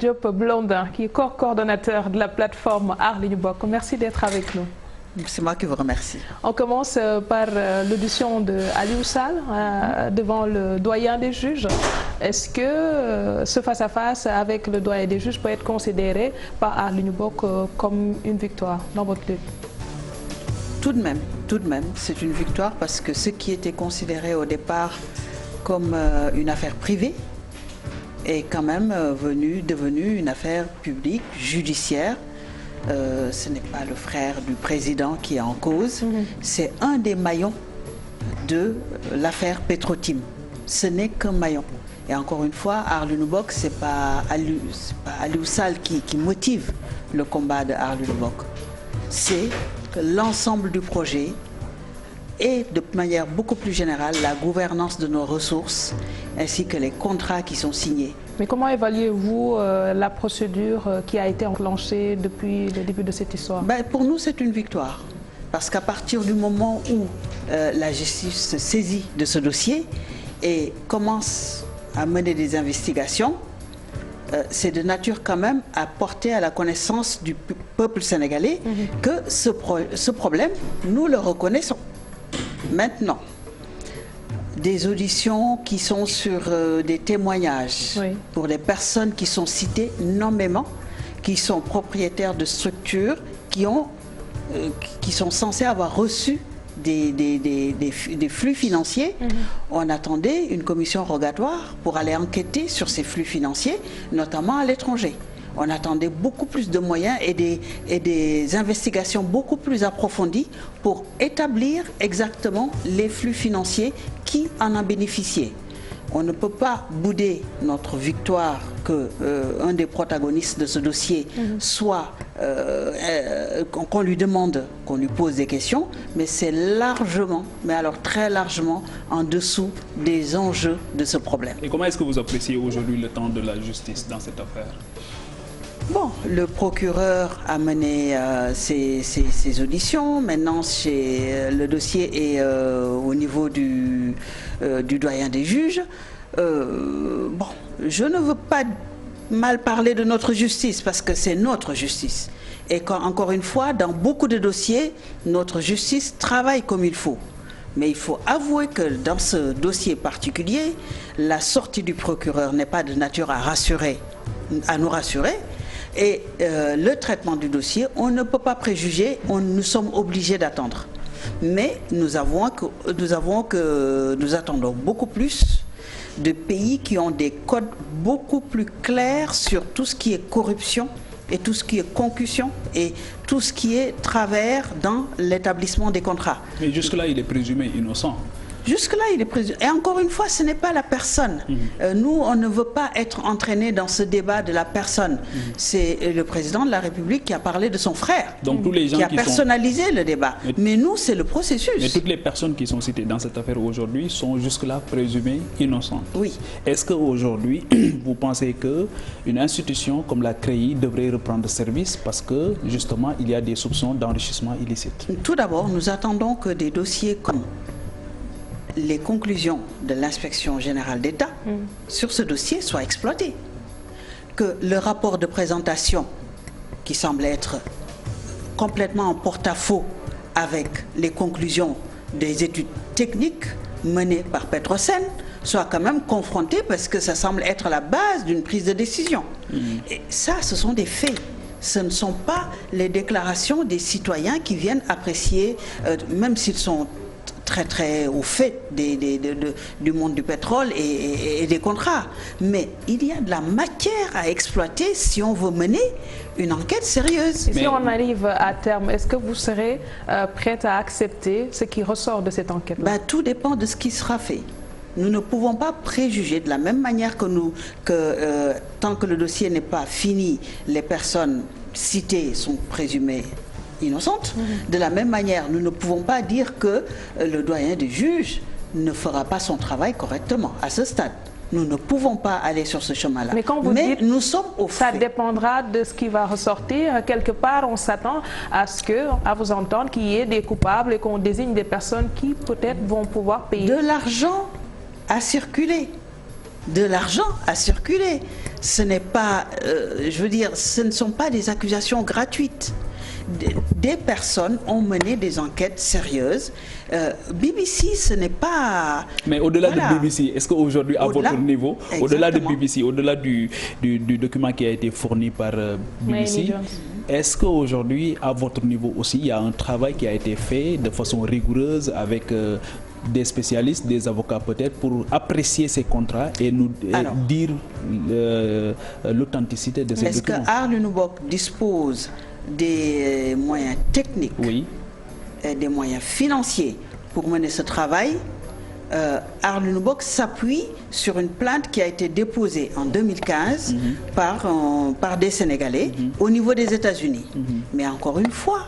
Diop Blondin, qui est coordonnateur de la plateforme Aar Li Ñu Bokk. Merci d'être avec nous. C'est moi qui vous remercie. On commence par l'audition de Aliou Sall devant le doyen des juges. Est-ce que ce face-à-face avec le doyen des juges peut être considéré par Aar Li Ñu Bokk comme une victoire dans votre lutte? Tout de même, c'est une victoire parce que ce qui était considéré au départ comme une affaire privée est quand même devenu une affaire publique, judiciaire. Ce n'est pas le frère du président qui est en cause, c'est un des maillons de l'affaire Petro-Tim. Ce n'est qu'un maillon. Et encore une fois, Aar Li Ñu Bokk, ce n'est pas Aliou Sall qui motive le combat de Aar Li Ñu Bokk. C'est l'ensemble du projet et de manière beaucoup plus générale la gouvernance de nos ressources ainsi que les contrats qui sont signés. Mais comment évaluez-vous la procédure qui a été enclenchée depuis le début de cette histoire? Pour nous, c'est une victoire. Parce qu'à partir du moment où la justice se saisit de ce dossier et commence à mener des investigations, c'est de nature quand même à porter à la connaissance du peuple sénégalais que ce problème, nous le reconnaissons. Maintenant, des auditions qui sont sur des témoignages pour des personnes qui sont citées nommément, qui sont propriétaires de structures, qui sont censées avoir reçu des flux financiers. On attendait une commission rogatoire pour aller enquêter sur ces flux financiers, notamment à l'étranger. On attendait beaucoup plus de moyens et des investigations beaucoup plus approfondies pour établir exactement les flux financiers qui en ont bénéficié. On ne peut pas bouder notre victoire qu'un des protagonistes de ce dossier soit qu'on lui demande, qu'on lui pose des questions, mais c'est largement, mais alors très largement en dessous des enjeux de ce problème. Et comment est-ce que vous appréciez aujourd'hui le temps de la justice dans cette affaire? Bon, le procureur a mené ses auditions. Maintenant, le dossier est au niveau du doyen des juges. Bon, je ne veux pas mal parler de notre justice parce que c'est notre justice. Et encore une fois, dans beaucoup de dossiers, notre justice travaille comme il faut. Mais il faut avouer que dans ce dossier particulier, la sortie du procureur n'est pas de nature à nous rassurer. Et le traitement du dossier, on ne peut pas préjuger, nous sommes obligés d'attendre. Mais nous attendons beaucoup plus de pays qui ont des codes beaucoup plus clairs sur tout ce qui est corruption et tout ce qui est concussion et tout ce qui est travers dans l'établissement des contrats. Mais jusque-là, il est présumé innocent. Jusque-là, il est présumé. Et encore une fois, ce n'est pas la personne. Nous, on ne veut pas être entraînés dans ce débat de la personne. C'est le président de la République qui a parlé de son frère, donc, tous les gens qui a personnalisé le débat. Mais nous, c'est le processus. Mais toutes les personnes qui sont citées dans cette affaire aujourd'hui sont jusque-là présumées innocentes. Oui. Est-ce qu'aujourd'hui, vous pensez qu'une institution comme la CREI devrait reprendre service parce que, justement, il y a des soupçons d'enrichissement illicite? Tout d'abord, nous attendons que des dossiers comme les conclusions de l'inspection générale d'État sur ce dossier soient exploitées. Que le rapport de présentation, qui semble être complètement en porte-à-faux avec les conclusions des études techniques menées par Petrosen, soit quand même confronté parce que ça semble être la base d'une prise de décision. Et ça, ce sont des faits. Ce ne sont pas les déclarations des citoyens qui viennent apprécier, même s'ils sont très au fait du monde du pétrole et des contrats. Mais il y a de la matière à exploiter si on veut mener une enquête sérieuse. Et si on arrive à terme, est-ce que vous serez prête à accepter ce qui ressort de cette enquête? Tout dépend de ce qui sera fait. Nous ne pouvons pas préjuger de la même manière que tant que le dossier n'est pas fini, les personnes citées sont présumées innocente. De la même manière, nous ne pouvons pas dire que le doyen des juges ne fera pas son travail correctement à ce stade. Nous ne pouvons pas aller sur ce chemin-là. Mais quand vous dites nous sommes au fait. Ça dépendra de ce qui va ressortir. Quelque part, on s'attend à vous entendre qu'il y ait des coupables et qu'on désigne des personnes qui peut-être vont pouvoir payer. De l'argent à circuler. De l'argent à circuler. ce n'est pas, je veux dire, ce ne sont pas des accusations gratuites. Des personnes ont mené des enquêtes sérieuses. BBC, ce n'est pas... Mais au-delà de BBC, est-ce qu'aujourd'hui, à votre niveau, au-delà de BBC, au-delà du document qui a été fourni par BBC, est-ce qu'aujourd'hui, à votre niveau aussi, il y a un travail qui a été fait de façon rigoureuse avec des spécialistes, des avocats peut-être, pour apprécier ces contrats et nous dire l'authenticité de ces documents? Est-ce que Aar Linou Bok dispose des moyens techniques et des moyens financiers pour mener ce travail? Aar Linou Bok s'appuie sur une plainte qui a été déposée en 2015 par des Sénégalais au niveau des États-Unis. Mais encore une fois,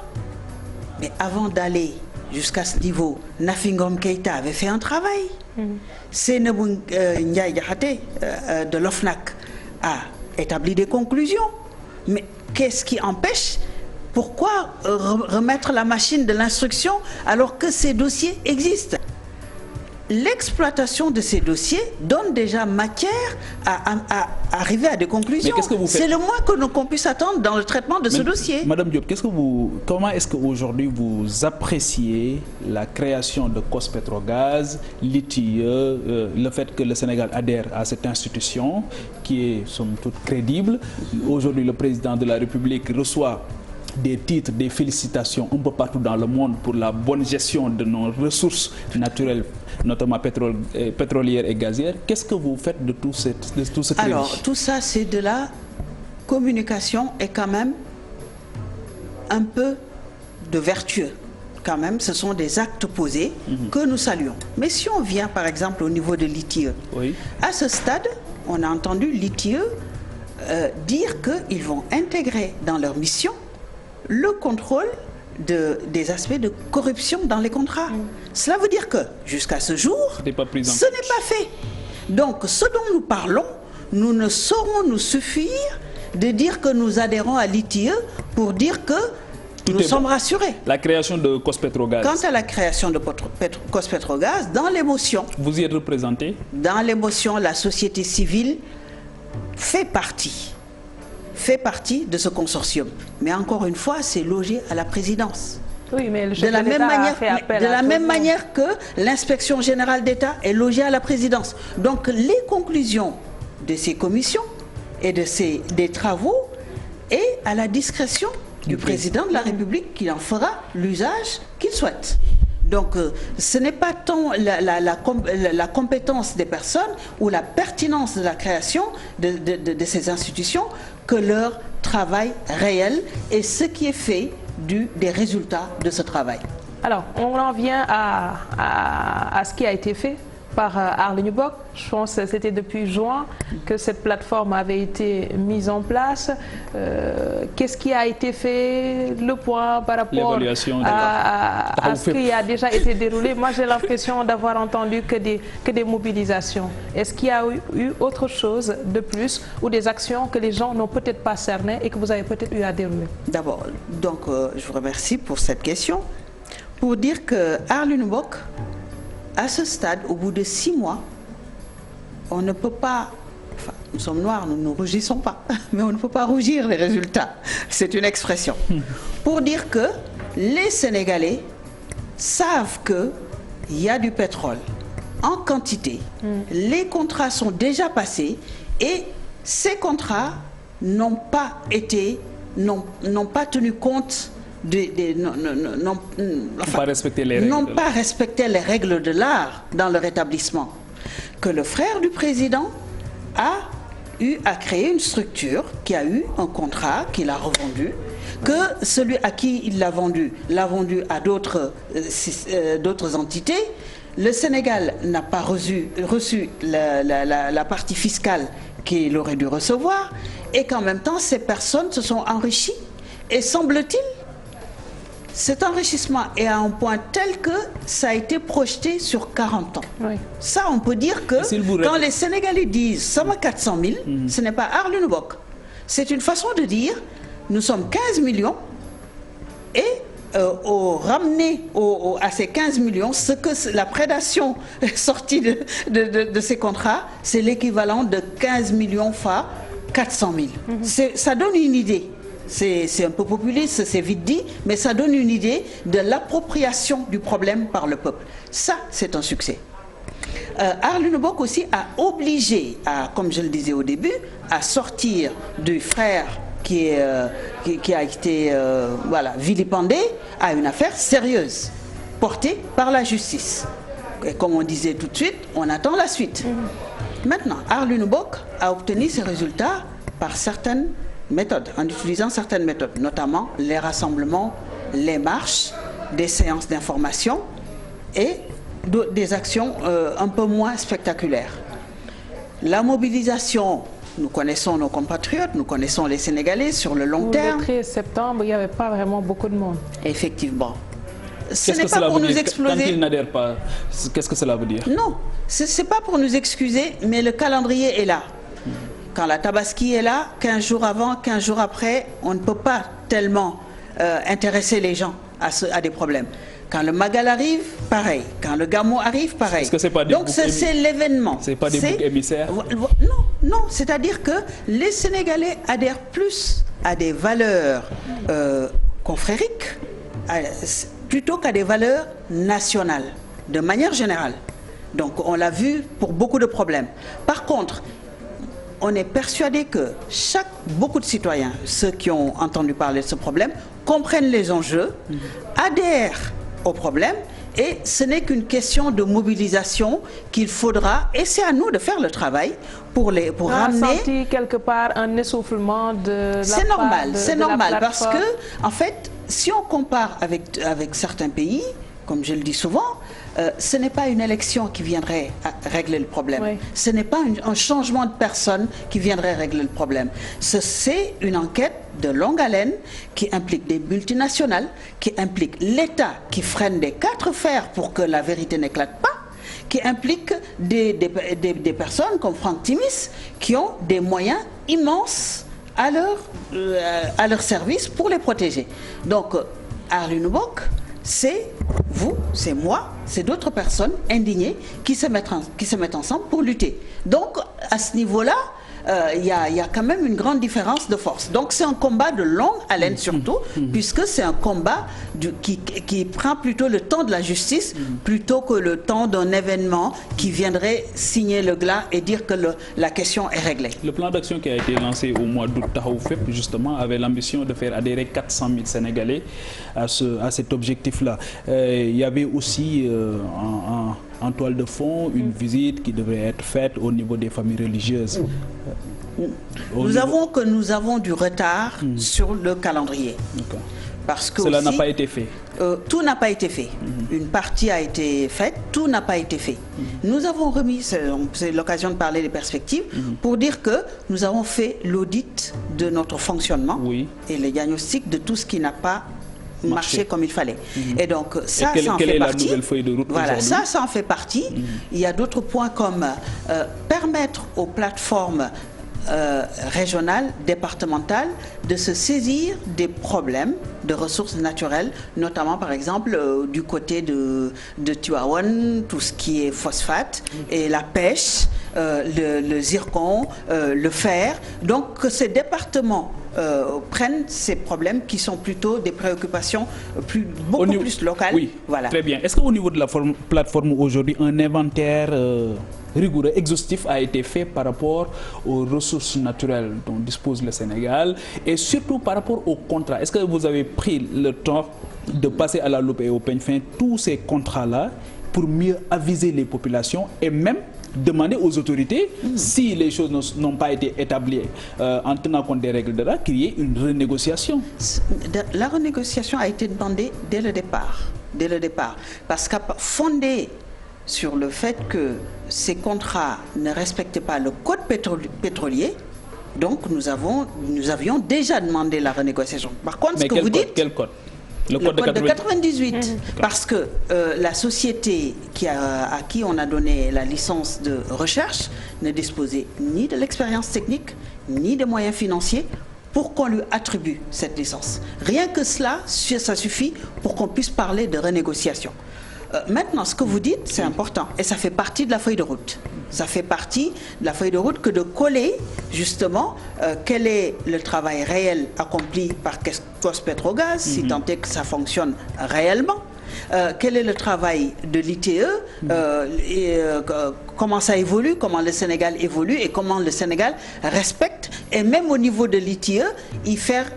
mais avant d'aller jusqu'à ce niveau, Nafi Ngom Keïta avait fait un travail. Seynabou Ndiaye Diakhaté de l'OFNAC a établi des conclusions. Mais qu'est-ce qui empêche? Pourquoi remettre la machine de l'instruction alors que ces dossiers existent? L'exploitation de ces dossiers donne déjà matière à arriver à des conclusions. C'est le moins que nous puisse attendre dans le traitement de ce dossier. Madame Diop, comment est-ce qu'aujourd'hui vous appréciez la création de COS-Petrogaz, l'ITIE, le fait que le Sénégal adhère à cette institution qui est somme toute crédible? Aujourd'hui, le président de la République reçoit des titres, des félicitations un peu partout dans le monde pour la bonne gestion de nos ressources naturelles, notamment pétrolières et gazières. Qu'est-ce que vous faites de tout ce crédit? Alors, tout ça, c'est de la communication et quand même un peu de vertueux. Quand même, ce sont des actes posés que nous saluons. Mais si on vient, par exemple, au niveau de l'ITIE, à ce stade, on a entendu l'ITIE dire qu'ils vont intégrer dans leur mission le contrôle des aspects de corruption dans les contrats. Cela veut dire que, jusqu'à ce jour, ce n'est pas fait. Donc, ce dont nous parlons, nous ne saurons nous suffire de dire que nous adhérons à l'ITIE pour dire que nous sommes rassurés. La création de COS-Petrogaz. Quant à la création de COS-Petrogaz, dans l'émotion... Vous y êtes représenté? Dans l'émotion, la société civile fait partie de ce consortium. Mais encore une fois, c'est logé à la présidence. Oui, mais de la même manière que l'inspection générale d'État est logée à la présidence. Donc les conclusions de ces commissions et des travaux est à la discrétion du président de la République qui en fera l'usage qu'il souhaite. Donc ce n'est pas tant la compétence des personnes ou la pertinence de la création de ces institutions que leur travail réel et ce qui est fait des résultats de ce travail. Alors, on en vient à ce qui a été fait par Aar Linou Bok. Je pense que c'était depuis juin que cette plateforme avait été mise en place. Qu'est-ce qui a été fait? Le point par rapport à ce qui a déjà été déroulé. Moi, j'ai l'impression d'avoir entendu que des mobilisations. Est-ce qu'il y a eu autre chose de plus ou des actions que les gens n'ont peut-être pas cernées et que vous avez peut-être eu à dérouler? D'abord, donc, je vous remercie pour cette question. Pour dire que Aar Linou Bok, à ce stade, au bout de 6 mois, on ne peut pas, enfin, nous sommes noirs, nous ne rougissons pas, mais on ne peut pas rougir les résultats. C'est une expression. Pour dire que les Sénégalais savent qu'il y a du pétrole en quantité, les contrats sont déjà passés et ces contrats n'ont pas tenu compte n'ont pas respecté les règles de l'art dans leur établissement. Que le frère du président a eu à créer une structure qui a eu un contrat qu'il a revendu, que celui à qui il l'a vendu à d'autres entités. Le Sénégal n'a pas reçu la partie fiscale qu'il aurait dû recevoir et qu'en même temps ces personnes se sont enrichies et semble-t-il cet enrichissement est à un point tel que ça a été projeté sur 40 ans. Oui. Ça, on peut dire que quand les Sénégalais disent « Sama 400 000 », ce n'est pas Aar Linou Bok. C'est une façon de dire « Nous sommes 15 millions » et ramener à ces 15 millions ce que la prédation sortie de ces contrats, c'est l'équivalent de 15 millions fois 400 000. Ça donne une idée. C'est un peu populiste, c'est vite dit, mais ça donne une idée de l'appropriation du problème par le peuple. Ça, c'est un succès. Arlune Bok aussi a obligé, comme je le disais au début, à sortir du frère qui a été vilipendé à une affaire sérieuse, portée par la justice. Et comme on disait tout de suite, on attend la suite. Maintenant, Arlune Bok a obtenu ses résultats par certaines méthodes, en utilisant certaines méthodes, notamment les rassemblements, les marches, des séances d'information et des actions un peu moins spectaculaires. La mobilisation, nous connaissons nos compatriotes, nous connaissons les Sénégalais sur le long terme. Le 13 septembre, il n'y avait pas vraiment beaucoup de monde. Effectivement. Ce n'est pas pour nous exploser. Quand ils n'adhèrent pas, qu'est-ce que cela veut dire? Non, ce n'est pas pour nous excuser, mais le calendrier est là. Quand la Tabaski est là, 15 jours avant, 15 jours après, on ne peut pas tellement intéresser les gens à des problèmes. Quand le Magal arrive, pareil. Quand le Gamou arrive, pareil. Est-ce que c'est pas des Donc c'est l'événement. C'est pas des boucs émissaires? Non, c'est-à-dire que les Sénégalais adhèrent plus à des valeurs confrériques plutôt qu'à des valeurs nationales, de manière générale. Donc on l'a vu pour beaucoup de problèmes. Par contre, on est persuadé que beaucoup de citoyens, ceux qui ont entendu parler de ce problème, comprennent les enjeux, adhèrent au problème, et ce n'est qu'une question de mobilisation qu'il faudra, et c'est à nous de faire le travail pour ramener... senti quelque part un essoufflement de la C'est normal, c'est normal, parce plateforme. que, en fait, si on compare avec certains pays, comme je le dis souvent, ce n'est pas une élection qui viendrait régler le problème. Oui. Ce n'est pas un changement de personne qui viendrait régler le problème. C'est une enquête de longue haleine qui implique des multinationales, qui implique l'État qui freine des 4 fers pour que la vérité n'éclate pas, qui implique des personnes comme Franck Timis qui ont des moyens immenses à leur service pour les protéger. Donc, Arlune Bok, c'est vous, c'est moi, c'est d'autres personnes indignées qui se mettent ensemble pour lutter. Donc, à ce niveau-là, il y a quand même une grande différence de force. Donc, c'est un combat de longue haleine surtout, puisque c'est un combat qui prend plutôt le temps de la justice plutôt que le temps d'un événement qui viendrait signer le glas et dire que la question est réglée. Le plan d'action qui a été lancé au mois d'août, Tahaou FEP, justement, avait l'ambition de faire adhérer 400 000 Sénégalais à cet objectif-là. Il y avait aussi en toile de fond une visite qui devrait être faite au niveau des familles religieuses. Nous avons du retard sur le calendrier. Parce que cela n'a pas été fait. Tout n'a pas été fait. Une partie a été faite, tout n'a pas été fait. Nous avons remis, c'est l'occasion de parler des perspectives, pour dire que nous avons fait l'audit de notre fonctionnement et le diagnostic de tout ce qui n'a pas marché comme il fallait. Et donc ça, ça en fait partie. Quelle est la nouvelle feuille de route? Voilà, ça en fait partie. Il y a d'autres points comme permettre aux plateformes régionales, départementales, de se saisir des problèmes de ressources naturelles, notamment par exemple du côté de Tivaouane, tout ce qui est phosphate et la pêche, le zircon, le fer. Donc que ces départements prennent ces problèmes qui sont plutôt des préoccupations beaucoup plus locales. Oui, voilà. Très bien. Est-ce qu'au niveau de la plateforme aujourd'hui, un inventaire rigoureux, exhaustif a été fait par rapport aux ressources naturelles dont dispose le Sénégal et surtout par rapport aux contrats? Est-ce que vous avez pris le temps de passer à la loupe et au peigne fin tous ces contrats-là pour mieux aviser les populations et même demander aux autorités, si les choses n'ont pas été établies en tenant compte des règles de l'art, qu'il y ait une renégociation? La renégociation a été demandée dès le départ. Parce qu'à fondé sur le fait que ces contrats ne respectaient pas le code pétrolier, donc nous avions déjà demandé la renégociation. Par contre, ce que vous dites... Quel code? Le code de 98, parce que la société à qui on a donné la licence de recherche ne disposait ni de l'expérience technique, ni des moyens financiers pour qu'on lui attribue cette licence. Rien que cela, ça suffit pour qu'on puisse parler de renégociation. Maintenant, ce que vous dites, c'est important. Et ça fait partie de la feuille de route. Ça fait partie de la feuille de route que de coller, justement, quel est le travail réel accompli par Cospetrogaz, si tant est que ça fonctionne réellement. Quel est le travail de l'ITE, comment ça évolue, comment le Sénégal évolue et comment le Sénégal respecte, et même au niveau de l'ITE, y faire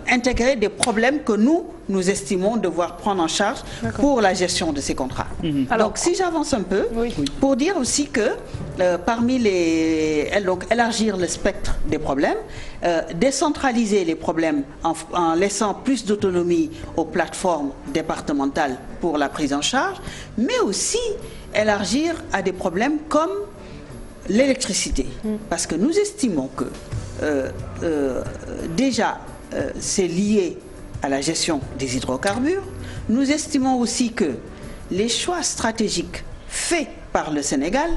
intégrer des problèmes que nous estimons devoir prendre en charge pour la gestion de ces contrats. Alors, donc si j'avance un peu, pour dire aussi que parmi donc élargir le spectre des problèmes, décentraliser les problèmes en laissant plus d'autonomie aux plateformes départementales pour la prise en charge, mais aussi élargir à des problèmes comme l'électricité. Parce que nous estimons que déjà c'est lié à la gestion des hydrocarbures. Nous estimons aussi que les choix stratégiques faits par le Sénégal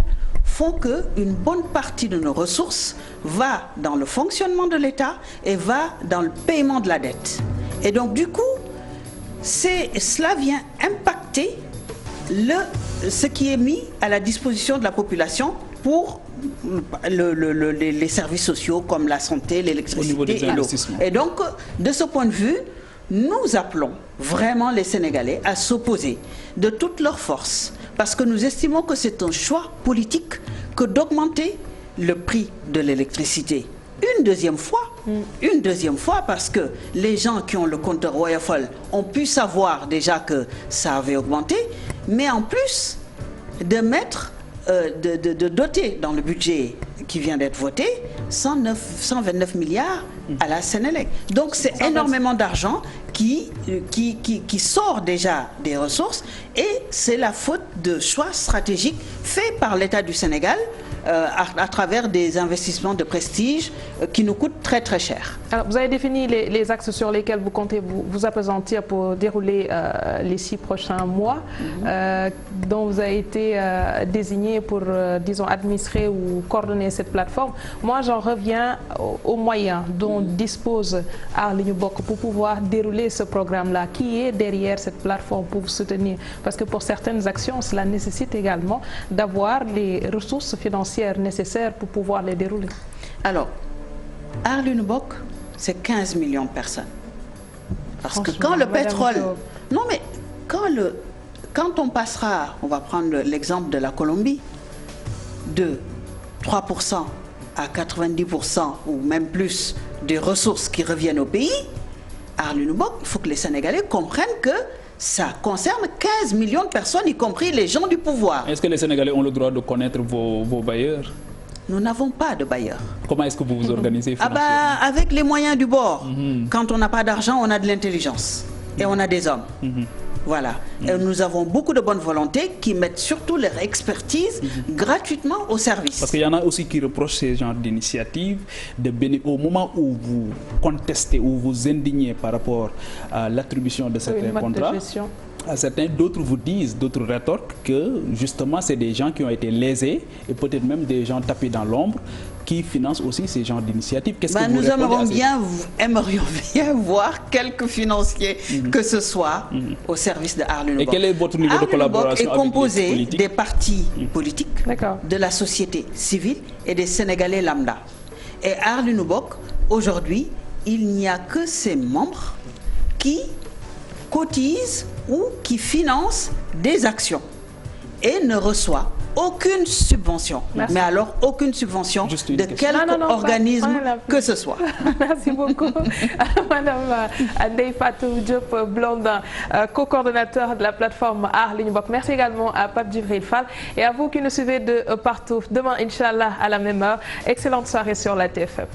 font qu'une bonne partie de nos ressources va dans le fonctionnement de l'État et va dans le paiement de la dette. Et donc du coup, cela vient impacter ce qui est mis à la disposition de la population pour les services sociaux comme la santé, l'électricité et l'eau. Et donc, de ce point de vue, nous appelons vraiment les Sénégalais à s'opposer de toutes leurs forces, parce que nous estimons que c'est un choix politique que d'augmenter le prix de l'électricité. Une deuxième fois, parce que les gens qui ont le compteur Woyofol ont pu savoir déjà que ça avait augmenté, mais en plus de mettre, de doter dans le budget qui vient d'être voté 129 milliards à la Sénélec. Donc c'est énormément d'argent qui sort déjà des ressources, et c'est la faute de choix stratégiques faits par l'État du Sénégal à travers des investissements de prestige qui nous coûtent très très cher. Alors, vous avez défini les axes sur lesquels vous comptez vous appesantir pour dérouler les 6 prochains mois, dont vous avez été désigné pour, disons, administrer ou coordonner cette plateforme. Moi, j'en reviens aux moyens dont dispose Aar Li Ñu Bokk pour pouvoir dérouler ce programme-là. Qui est derrière cette plateforme pour vous soutenir? Parce que pour certaines actions, cela nécessite également d'avoir les ressources financières nécessaires pour pouvoir les dérouler. Alors, Aar Li Ñu Bokk, c'est 15 millions de personnes. Parce que quand le pétrole... Non, mais quand on passera, on va prendre l'exemple de la Colombie, de 3% à 90% ou même plus des ressources qui reviennent au pays, Aar Li Ñu Bokk, il faut que les Sénégalais comprennent que ça concerne 15 millions de personnes, y compris les gens du pouvoir. Est-ce que les Sénégalais ont le droit de connaître vos bailleurs? Nous n'avons pas de bailleurs. Comment est-ce que vous vous organisez financièrement? Avec les moyens du bord. Quand on n'a pas d'argent, on a de l'intelligence. Et on a des hommes. Voilà. Et nous avons beaucoup de bonne volonté qui mettent surtout leur expertise gratuitement au service. Parce qu'il y en a aussi qui reprochent ces genres d'initiatives au moment où vous contestez ou vous indignez par rapport à l'attribution de certains contrats. À certains, d'autres vous disent, d'autres rétorquent que justement c'est des gens qui ont été lésés et peut-être même des gens tapés dans l'ombre qui financent aussi ces genres d'initiatives. Qu'est-ce que vous aimerions bien voir quelques financiers que ce soit au service de Aar Li Ñu Bokk. Et quel est votre niveau de collaboration est composé des partis politiques, de la société civile et des Sénégalais lambda. Et Aar Li Ñu Bokk, aujourd'hui, il n'y a que ses membres qui cotisent ou qui financent des actions et ne reçoit aucune subvention. Merci. Mais alors aucune subvention de quelque organisme que ce soit. Merci beaucoup. Madame Ndeye Fatou Diop Blondin, co-coordonnateur de la plateforme Aar Li Ñu Bokk. Merci également à Pape Djibril Fall et à vous qui nous suivez de partout. Demain, Inch'Allah, à la même heure. Excellente soirée sur la TFM.